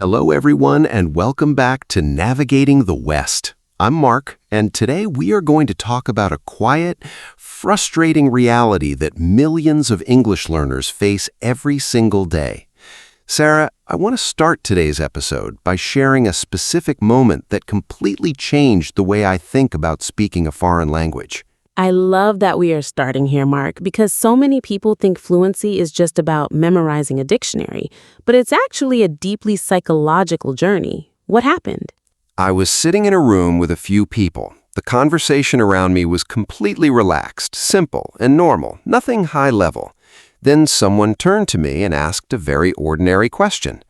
Hello, everyone, and welcome back to Navigating the West. I'm Mark, and today we are going to talk about a quiet, frustrating reality that millions of English learners face every single day. Sarah, I want to start today's episode by sharing a specific moment that completely changed the way I think about speaking a foreign language. I love that we are starting here, Mark, because so many people think fluency is just about memorizing a dictionary, but it's actually a deeply psychological journey. What happened? I was sitting in a room with a few people. The conversation around me was completely relaxed, simple, and normal, nothing high level. Then someone turned to me and asked a very ordinary question.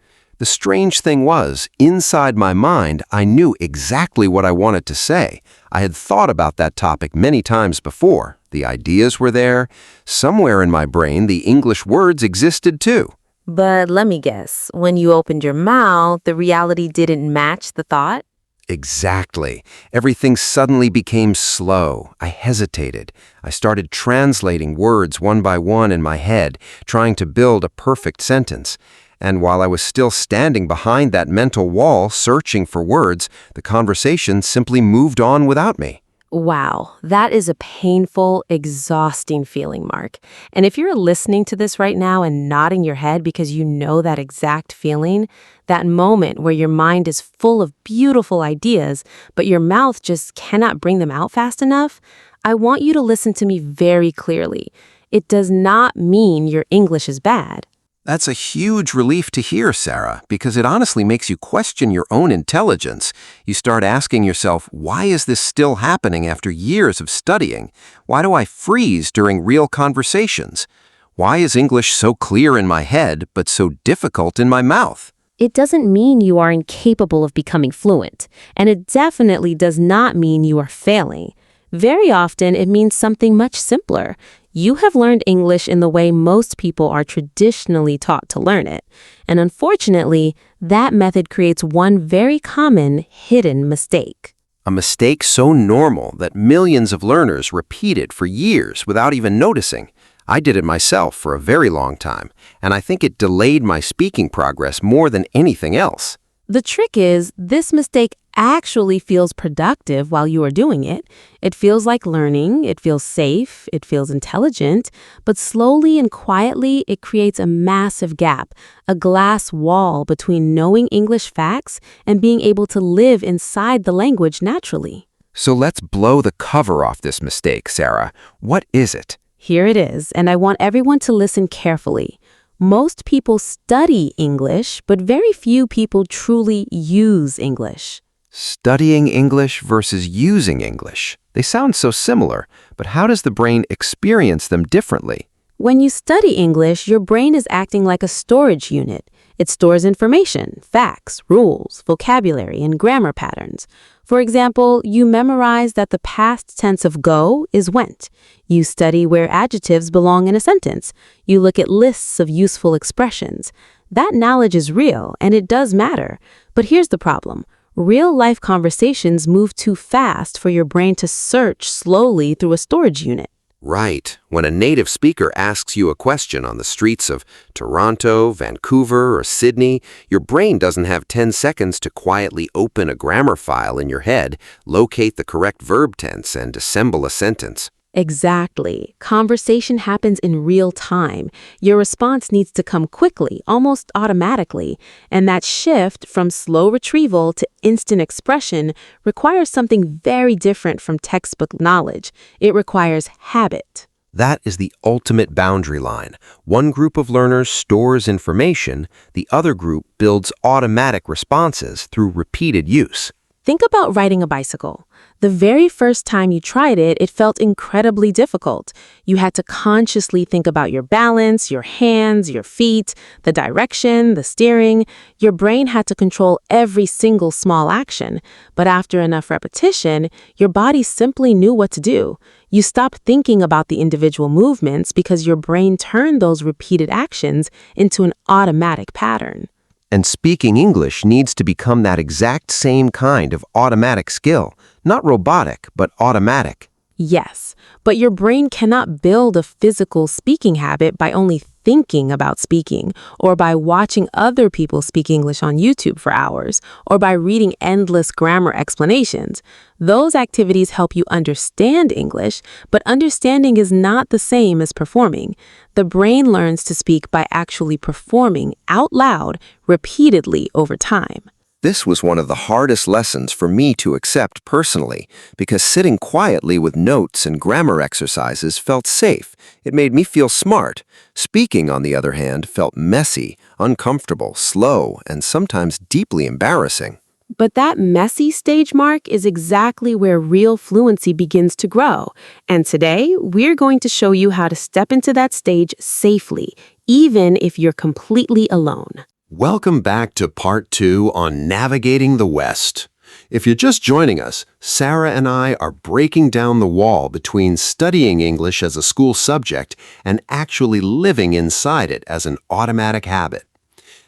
The strange thing was, inside my mind, I knew exactly what I wanted to say. I had thought about that topic many times before. The ideas were there. Somewhere in my brain, the English words existed too. But let me guess, when you opened your mouth, the reality didn't match the thought? Exactly. Everything suddenly became slow. I hesitated. I started translating words one by one in my head, trying to build a perfect sentence. And while I was still standing behind that mental wall searching for words, the conversation simply moved on without me. Wow, that is a painful, exhausting feeling, Mark. And if you're listening to this right now and nodding your head because you know that exact feeling, that moment where your mind is full of beautiful ideas, but your mouth just cannot bring them out fast enough, I want you to listen to me very clearly. It does not mean your English is bad. That's a huge relief to hear, Sarah, because it honestly makes you question your own intelligence. You start asking yourself, why is this still happening after years of studying? Why do I freeze during real conversations? Why is English so clear in my head, but so difficult in my mouth? It doesn't mean you are incapable of becoming fluent, and it definitely does not mean you are failing. Very often, it means something much simpler. You have learned English in the way most people are traditionally taught to learn it. And unfortunately, that method creates one very common hidden mistake. A mistake so normal that millions of learners repeat it for years without even noticing. I did it myself for a very long time, and I think it delayed my speaking progress more than anything else. The trick is, this mistake actually feels productive while you are doing it. It feels like learning, it feels safe, it feels intelligent, but slowly and quietly it creates a massive gap, a glass wall between knowing English facts and being able to live inside the language naturally. So let's blow the cover off this mistake, Sarah. What is it? Here it is, and I want everyone to listen carefully. Most people study English, but very few people truly use English. Studying English versus using English. They sound so similar, but how does the brain experience them differently? When you study English, your brain is acting like a storage unit. It stores information, facts, rules, vocabulary, and grammar patterns. For example, you memorize that the past tense of go is went. You study where adjectives belong in a sentence. You look at lists of useful expressions. That knowledge is real, and it does matter. But here's the problem. Real-life conversations move too fast for your brain to search slowly through a storage unit. Right. When a native speaker asks you a question on the streets of Toronto, Vancouver, or Sydney, your brain doesn't have 10 seconds to quietly open a grammar file in your head, locate the correct verb tense, and assemble a sentence. Exactly. Conversation happens in real time. Your response needs to come quickly, almost automatically. And that shift from slow retrieval to instant expression requires something very different from textbook knowledge. It requires habit. That is the ultimate boundary line. One group of learners stores information, the other group builds automatic responses through repeated use. Think about riding a bicycle. The very first time you tried it, it felt incredibly difficult. You had to consciously think about your balance, your hands, your feet, the direction, the steering. Your brain had to control every single small action. But after enough repetition, your body simply knew what to do. You stopped thinking about the individual movements because your brain turned those repeated actions into an automatic pattern. And speaking English needs to become that exact same kind of automatic skill. Not robotic, but automatic. Yes, but your brain cannot build a physical speaking habit by only thinking about speaking, or by watching other people speak English on YouTube for hours, or by reading endless grammar explanations. Those activities help you understand English, but understanding is not the same as performing. The brain learns to speak by actually performing out loud repeatedly over time. This was one of the hardest lessons for me to accept personally, because sitting quietly with notes and grammar exercises felt safe. It made me feel smart. Speaking, on the other hand, felt messy, uncomfortable, slow, and sometimes deeply embarrassing. But that messy stage mark is exactly where real fluency begins to grow. And today, we're going to show you how to step into that stage safely, even if you're completely alone. Welcome back to Part 2 on Navigating the West. If you're just joining us, Sarah and I are breaking down the wall between studying English as a school subject and actually living inside it as an automatic habit.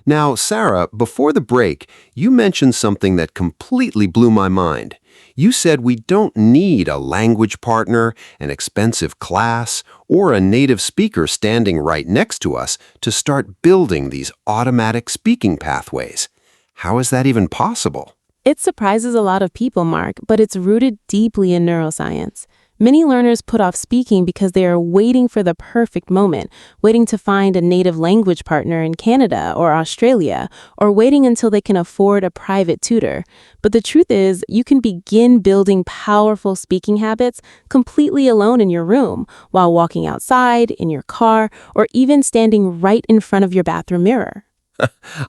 Now, Sarah, before the break, you mentioned something that completely blew my mind. You said we don't need a language partner, an expensive class, or a native speaker standing right next to us to start building these automatic speaking pathways. How is that even possible? It surprises a lot of people, Mark, but it's rooted deeply in neuroscience. Many learners put off speaking because they are waiting for the perfect moment, waiting to find a native language partner in Canada or Australia, or waiting until they can afford a private tutor. But the truth is, you can begin building powerful speaking habits completely alone in your room, while walking outside, in your car, or even standing right in front of your bathroom mirror.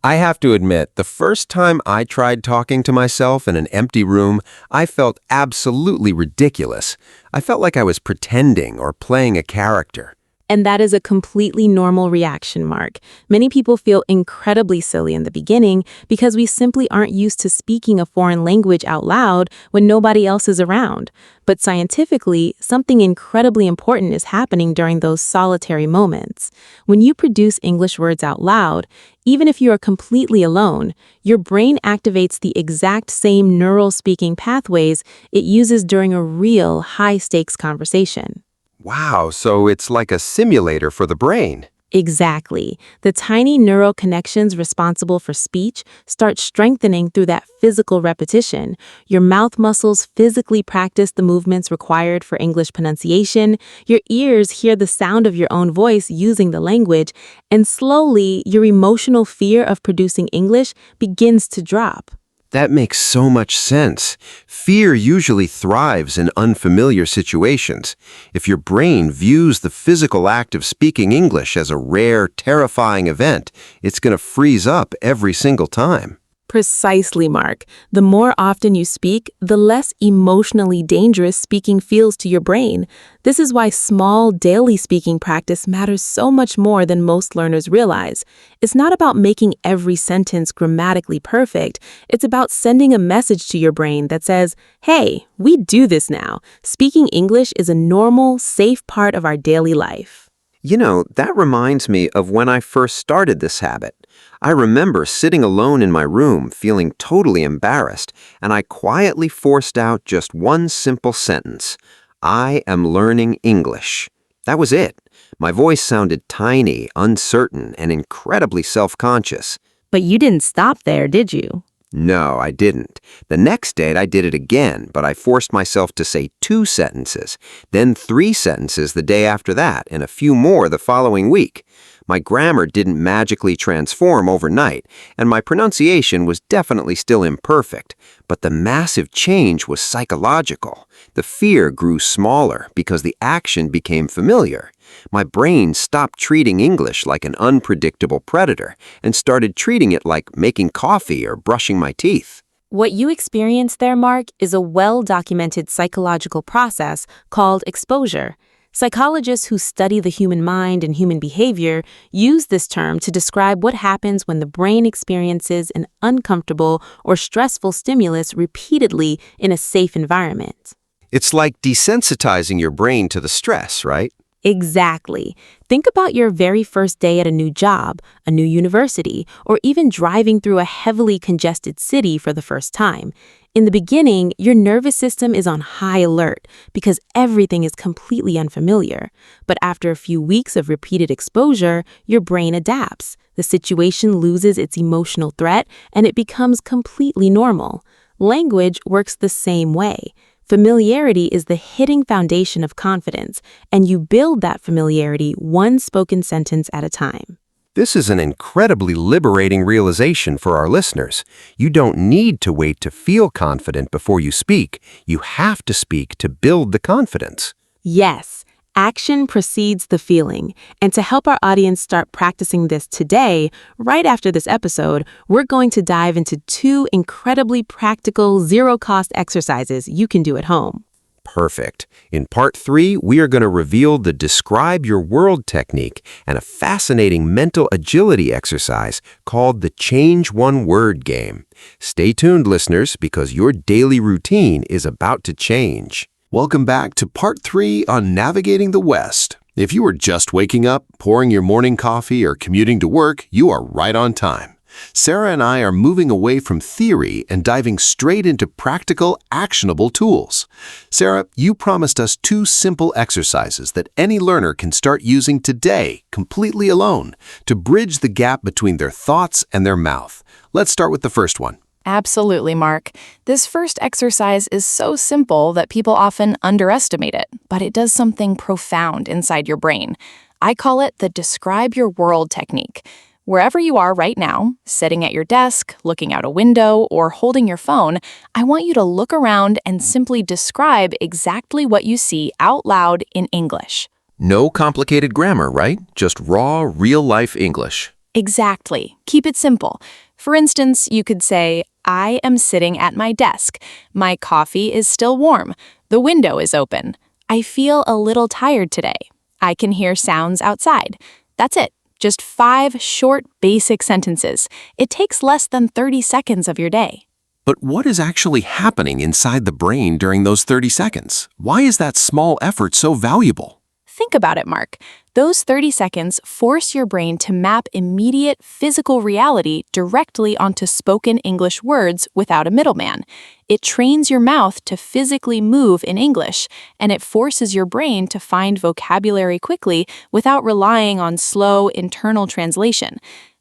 I have to admit, the first time I tried talking to myself in an empty room, I felt absolutely ridiculous. I felt like I was pretending or playing a character. And that is a completely normal reaction, Mark. Many people feel incredibly silly in the beginning because we simply aren't used to speaking a foreign language out loud when nobody else is around. But scientifically, something incredibly important is happening during those solitary moments. When you produce English words out loud, even if you are completely alone, your brain activates the exact same neural speaking pathways it uses during a real high-stakes conversation. Wow, so it's like a simulator for the brain. Exactly. The tiny neural connections responsible for speech start strengthening through that physical repetition. Your mouth muscles physically practice the movements required for English pronunciation. Your ears hear the sound of your own voice using the language. And slowly, your emotional fear of producing English begins to drop. That makes so much sense. Fear usually thrives in unfamiliar situations. If your brain views the physical act of speaking English as a rare, terrifying event, it's going to freeze up every single time. Precisely, Mark. The more often you speak, the less emotionally dangerous speaking feels to your brain. This is why small, daily speaking practice matters so much more than most learners realize. It's not about making every sentence grammatically perfect. It's about sending a message to your brain that says, hey, we do this now. Speaking English is a normal, safe part of our daily life. You know, that reminds me of when I first started this habit. I remember sitting alone in my room feeling totally embarrassed, and I quietly forced out just one simple sentence. I am learning English. That was it. My voice sounded tiny, uncertain, and incredibly self-conscious. But you didn't stop there, did you? No, I didn't. The next day I did it again, but I forced myself to say 2 sentences, then 3 sentences the day after that, and a few more the following week. My grammar didn't magically transform overnight, and my pronunciation was definitely still imperfect, but the massive change was psychological. The fear grew smaller because the action became familiar. My brain stopped treating English like an unpredictable predator and started treating it like making coffee or brushing my teeth. What you experienced there, Mark, is a well-documented psychological process called exposure. Psychologists who study the human mind and human behavior use this term to describe what happens when the brain experiences an uncomfortable or stressful stimulus repeatedly in a safe environment. It's like desensitizing your brain to the stress, right? Exactly. Think about your very first day at a new job, a new university, or even driving through a heavily congested city for the first time. In the beginning, your nervous system is on high alert because everything is completely unfamiliar. But after a few weeks of repeated exposure, your brain adapts. The situation loses its emotional threat and it becomes completely normal. Language works the same way. Familiarity is the hidden foundation of confidence, and you build that familiarity one spoken sentence at a time. This is an incredibly liberating realization for our listeners. You don't need to wait to feel confident before you speak. You have to speak to build the confidence. Yes, action precedes the feeling. And to help our audience start practicing this today, right after this episode, we're going to dive into 2 incredibly practical, zero-cost exercises you can do at home. Perfect. In part 3, we are going to reveal the Describe Your World technique and a fascinating mental agility exercise called the Change One Word game. Stay tuned, listeners, because your daily routine is about to change. Welcome back to part 3 on navigating the West. If you are just waking up, pouring your morning coffee, or commuting to work, you are right on time. Sarah and I are moving away from theory and diving straight into practical, actionable tools. Sarah, you promised us 2 simple exercises that any learner can start using today, completely alone, to bridge the gap between their thoughts and their mouth. Let's start with the first one. Absolutely, Mark. This first exercise is so simple that people often underestimate it, but it does something profound inside your brain. I call it the Describe Your World technique. Wherever you are right now, sitting at your desk, looking out a window, or holding your phone, I want you to look around and simply describe exactly what you see out loud in English. No complicated grammar, right? Just raw, real-life English. Exactly. Keep it simple. For instance, you could say, I am sitting at my desk. My coffee is still warm. The window is open. I feel a little tired today. I can hear sounds outside. That's it. Just 5 short, basic sentences. It takes less than 30 seconds of your day. But what is actually happening inside the brain during those 30 seconds? Why is that small effort so valuable? Think about it, Mark. Those 30 seconds force your brain to map immediate physical reality directly onto spoken English words without a middleman. It trains your mouth to physically move in English, and it forces your brain to find vocabulary quickly without relying on slow internal translation.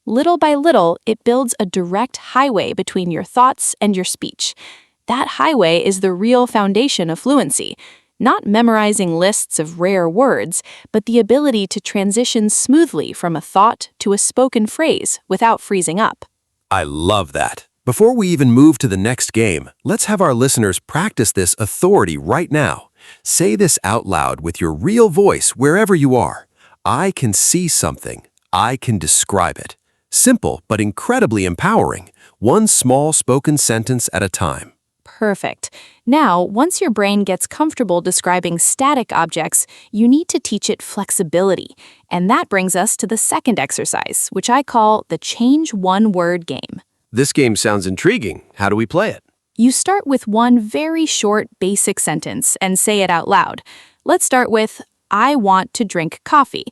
Little by little, it builds a direct highway between your thoughts and your speech. That highway is the real foundation of fluency. Not memorizing lists of rare words, but the ability to transition smoothly from a thought to a spoken phrase without freezing up. I love that. Before we even move to the next game, let's have our listeners practice this authority right now. Say this out loud with your real voice wherever you are. I can see something. I can describe it. Simple, but incredibly empowering. One small spoken sentence at a time. Perfect. Now, once your brain gets comfortable describing static objects, you need to teach it flexibility. And that brings us to the second exercise, which I call the Change One Word game. This game sounds intriguing. How do we play it? You start with one very short, basic sentence and say it out loud. Let's start with, I want to drink coffee.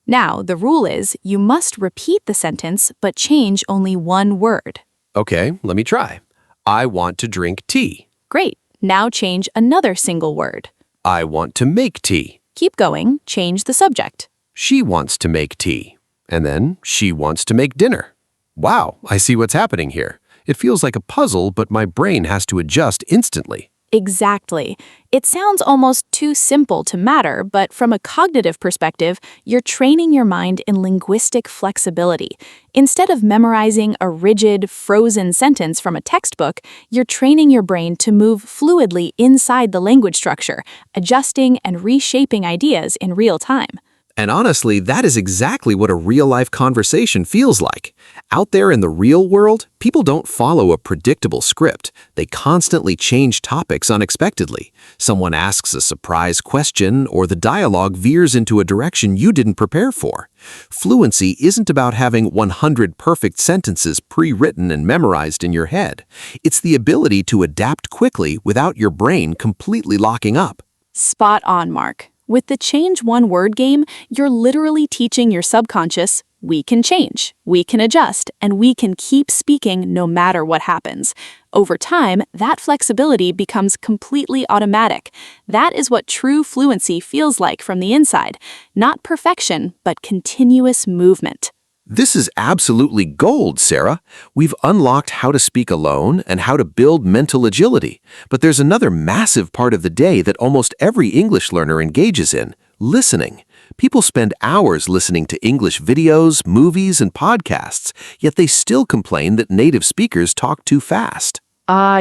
Now, the rule is you must repeat the sentence, but change only one word. Okay, let me try. I want to drink tea. Great. Now change another single word. I want to make tea. Keep going. Change the subject. She wants to make tea. And then she wants to make dinner. Wow, I see what's happening here. It feels like a puzzle, but my brain has to adjust instantly. Exactly. It sounds almost too simple to matter, but from a cognitive perspective, you're training your mind in linguistic flexibility. Instead of memorizing a rigid, frozen sentence from a textbook, you're training your brain to move fluidly inside the language structure, adjusting and reshaping ideas in real time. And honestly, that is exactly what a real-life conversation feels like. Out there in the real world, people don't follow a predictable script. They constantly change topics unexpectedly. Someone asks a surprise question, or the dialogue veers into a direction you didn't prepare for. Fluency isn't about having 100 perfect sentences pre-written and memorized in your head. It's the ability to adapt quickly without your brain completely locking up. Spot on, Mark. With the change one word game, you're literally teaching your subconscious, we can change, we can adjust, and we can keep speaking no matter what happens. Over time, that flexibility becomes completely automatic. That is what true fluency feels like from the inside. Not perfection, but continuous movement. This is absolutely gold, Sarah. We've unlocked how to speak alone and how to build mental agility. But there's another massive part of the day that almost every English learner engages in: listening. People spend hours listening to English videos, movies, and podcasts, yet they still complain that native speakers talk too fast.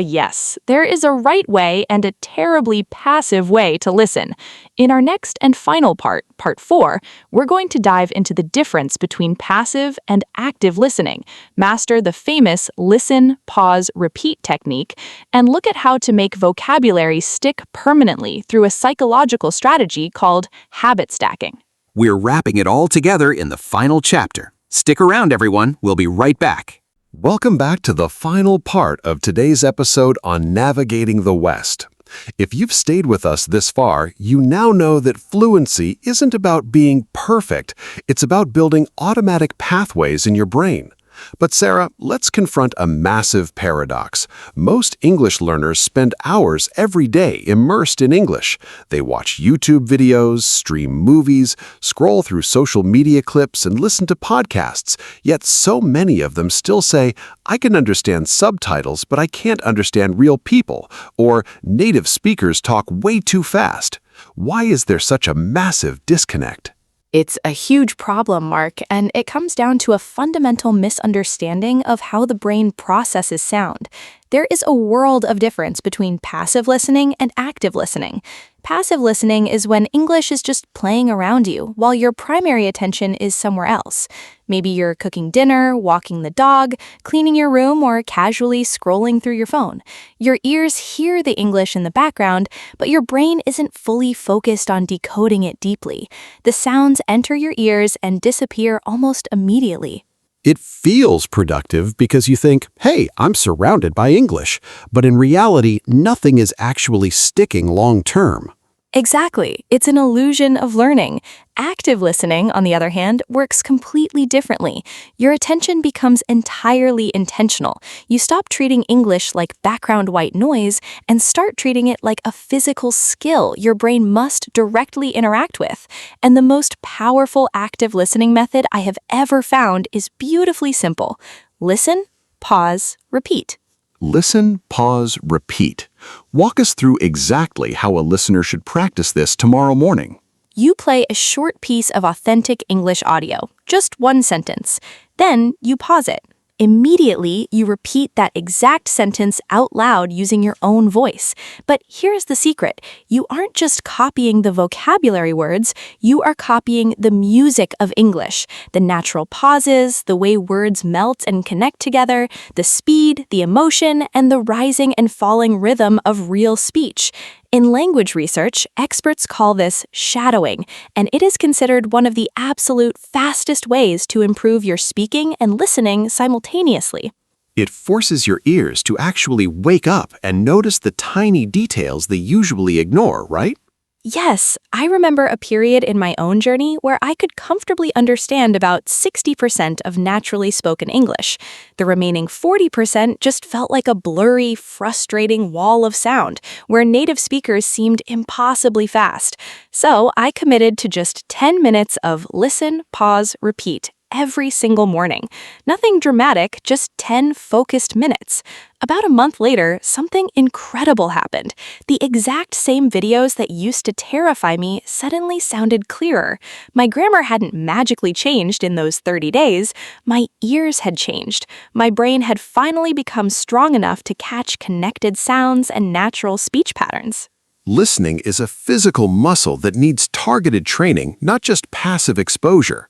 Yes, there is a right way and a terribly passive way to listen. In our next and final part, part 4, we're going to dive into the difference between passive and active listening, master the famous listen, pause, repeat technique, and look at how to make vocabulary stick permanently through a psychological strategy called habit stacking. We're wrapping it all together in the final chapter. Stick around, everyone. We'll be right back. Welcome back to the final part of today's episode on navigating the West. If you've stayed with us this far, you now know that fluency isn't about being perfect. It's about building automatic pathways in your brain. But Sarah, let's confront a massive paradox. Most English learners spend hours every day immersed in English. They watch YouTube videos, stream movies, scroll through social media clips, and listen to podcasts. Yet so many of them still say, I can understand subtitles, but I can't understand real people, or native speakers talk way too fast. Why is there such a massive disconnect? It's a huge problem, Mark, and it comes down to a fundamental misunderstanding of how the brain processes sound. There is a world of difference between passive listening and active listening. Passive listening is when English is just playing around you, while your primary attention is somewhere else. Maybe you're cooking dinner, walking the dog, cleaning your room, or casually scrolling through your phone. Your ears hear the English in the background, but your brain isn't fully focused on decoding it deeply. The sounds enter your ears and disappear almost immediately. It feels productive because you think, hey, I'm surrounded by English, but in reality, nothing is actually sticking long term. Exactly. It's an illusion of learning. Active listening, on the other hand, works completely differently. Your attention becomes entirely intentional. You stop treating English like background white noise and start treating it like a physical skill your brain must directly interact with. And the most powerful active listening method I have ever found is beautifully simple. Listen, pause, repeat. Listen, pause, repeat. Walk us through exactly how a listener should practice this tomorrow morning. You play a short piece of authentic English audio, just one sentence. Then you pause it. Immediately, you repeat that exact sentence out loud using your own voice. But here's the secret. You aren't just copying the vocabulary words, you are copying the music of English. The natural pauses, the way words melt and connect together, the speed, the emotion, and the rising and falling rhythm of real speech. In language research, experts call this shadowing, and it is considered one of the absolute fastest ways to improve your speaking and listening simultaneously. It forces your ears to actually wake up and notice the tiny details they usually ignore, right? Yes, I remember a period in my own journey where I could comfortably understand about 60% of naturally spoken English. The remaining 40% just felt like a blurry, frustrating wall of sound, where native speakers seemed impossibly fast. So I committed to just 10 minutes of listen, pause, repeat every single morning. Nothing dramatic, just 10 focused minutes. About a month later, something incredible happened. The exact same videos that used to terrify me suddenly sounded clearer. My grammar hadn't magically changed in those 30 days. My ears had changed. My brain had finally become strong enough to catch connected sounds and natural speech patterns. Listening is a physical muscle that needs targeted training, not just passive exposure.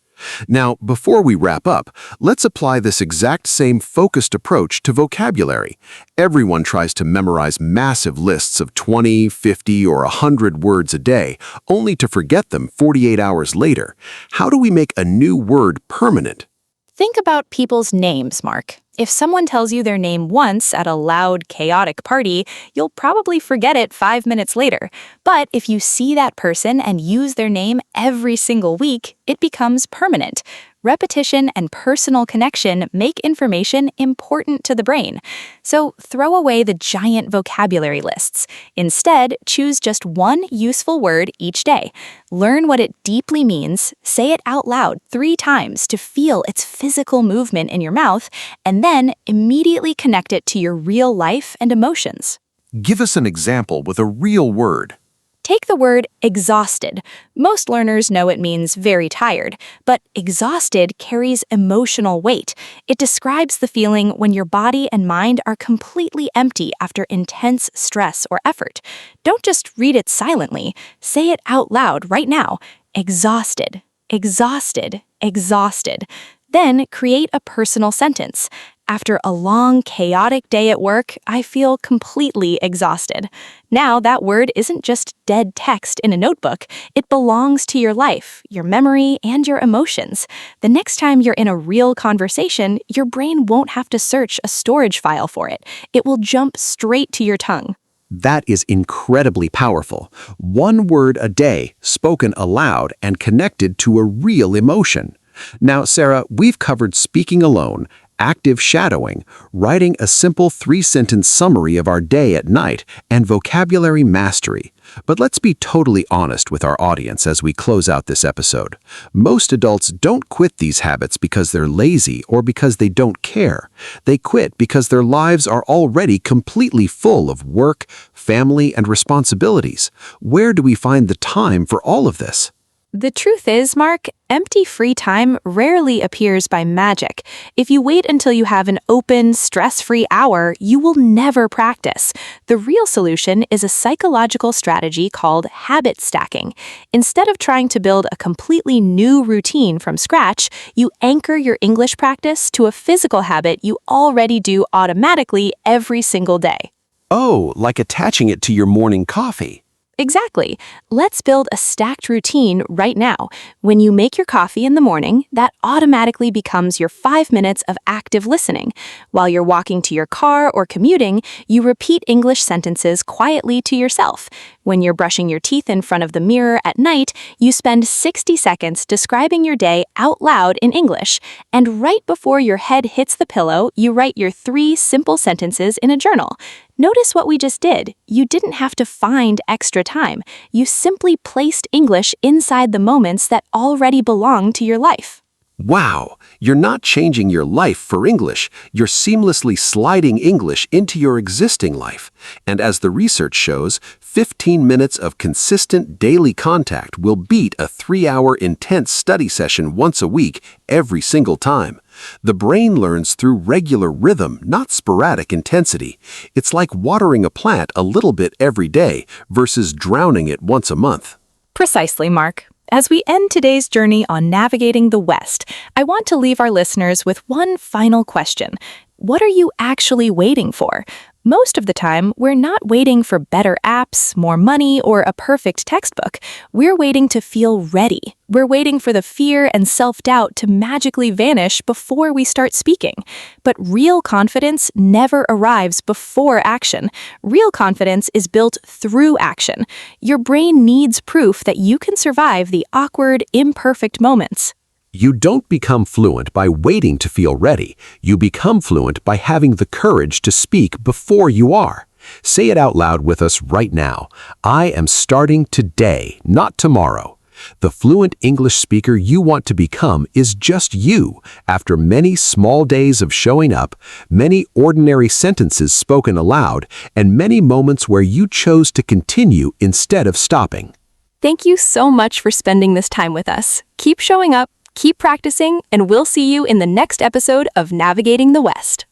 Now, before we wrap up, let's apply this exact same focused approach to vocabulary. Everyone tries to memorize massive lists of 20, 50, or 100 words a day, only to forget them 48 hours later. How do we make a new word permanent? Think about people's names, Mark. If someone tells you their name once at a loud, chaotic party, you'll probably forget it 5 minutes later. But if you see that person and use their name every single week, it becomes permanent. Repetition and personal connection make information important to the brain. So throw away the giant vocabulary lists. Instead, choose just one useful word each day. Learn what it deeply means, say it out loud 3 times to feel its physical movement in your mouth, and then immediately connect it to your real life and emotions. Give us an example with a real word. Take the word exhausted. Most learners know it means very tired, but exhausted carries emotional weight. It describes the feeling when your body and mind are completely empty after intense stress or effort. Don't just read it silently. Say it out loud right now. Exhausted, exhausted, exhausted. Then create a personal sentence. After a long, chaotic day at work, I feel completely exhausted. Now that word isn't just dead text in a notebook. It belongs to your life, your memory, and your emotions. The next time you're in a real conversation, your brain won't have to search a storage file for it. It will jump straight to your tongue. That is incredibly powerful. One word a day, spoken aloud and connected to a real emotion. Now, Sarah, we've covered speaking alone, active shadowing, writing a simple 3-sentence summary of our day at night, and vocabulary mastery. But let's be totally honest with our audience as we close out this episode. Most adults don't quit these habits because they're lazy or because they don't care. They quit because their lives are already completely full of work, family, and responsibilities. Where do we find the time for all of this? The truth is, Mark, empty free time rarely appears by magic. If you wait until you have an open, stress-free hour, you will never practice. The real solution is a psychological strategy called habit stacking. Instead of trying to build a completely new routine from scratch, you anchor your English practice to a physical habit you already do automatically every single day. Oh, like attaching it to your morning coffee. Exactly. Let's build a stacked routine right now. When you make your coffee in the morning, that automatically becomes your 5 minutes of active listening. While you're walking to your car or commuting, you repeat English sentences quietly to yourself. When you're brushing your teeth in front of the mirror at night, you spend 60 seconds describing your day out loud in English. And right before your head hits the pillow, you write your 3 simple sentences in a journal. Notice what we just did. You didn't have to find extra time. You simply placed English inside the moments that already belong to your life. Wow, you're not changing your life for English, you're seamlessly sliding English into your existing life. And as the research shows, 15 minutes of consistent daily contact will beat a 3-hour intense study session once a week every single time. The brain learns through regular rhythm, not sporadic intensity. It's like watering a plant a little bit every day versus drowning it once a month. Precisely, Mark. As we end today's journey on navigating the West, I want to leave our listeners with one final question. What are you actually waiting for? Most of the time, we're not waiting for better apps, more money, or a perfect textbook. We're waiting to feel ready. We're waiting for the fear and self-doubt to magically vanish before we start speaking. But real confidence never arrives before action. Real confidence is built through action. Your brain needs proof that you can survive the awkward, imperfect moments. You don't become fluent by waiting to feel ready. You become fluent by having the courage to speak before you are. Say it out loud with us right now. I am starting today, not tomorrow. The fluent English speaker you want to become is just you, after many small days of showing up, many ordinary sentences spoken aloud, and many moments where you chose to continue instead of stopping. Thank you so much for spending this time with us. Keep showing up, keep practicing, and we'll see you in the next episode of Navigating the West.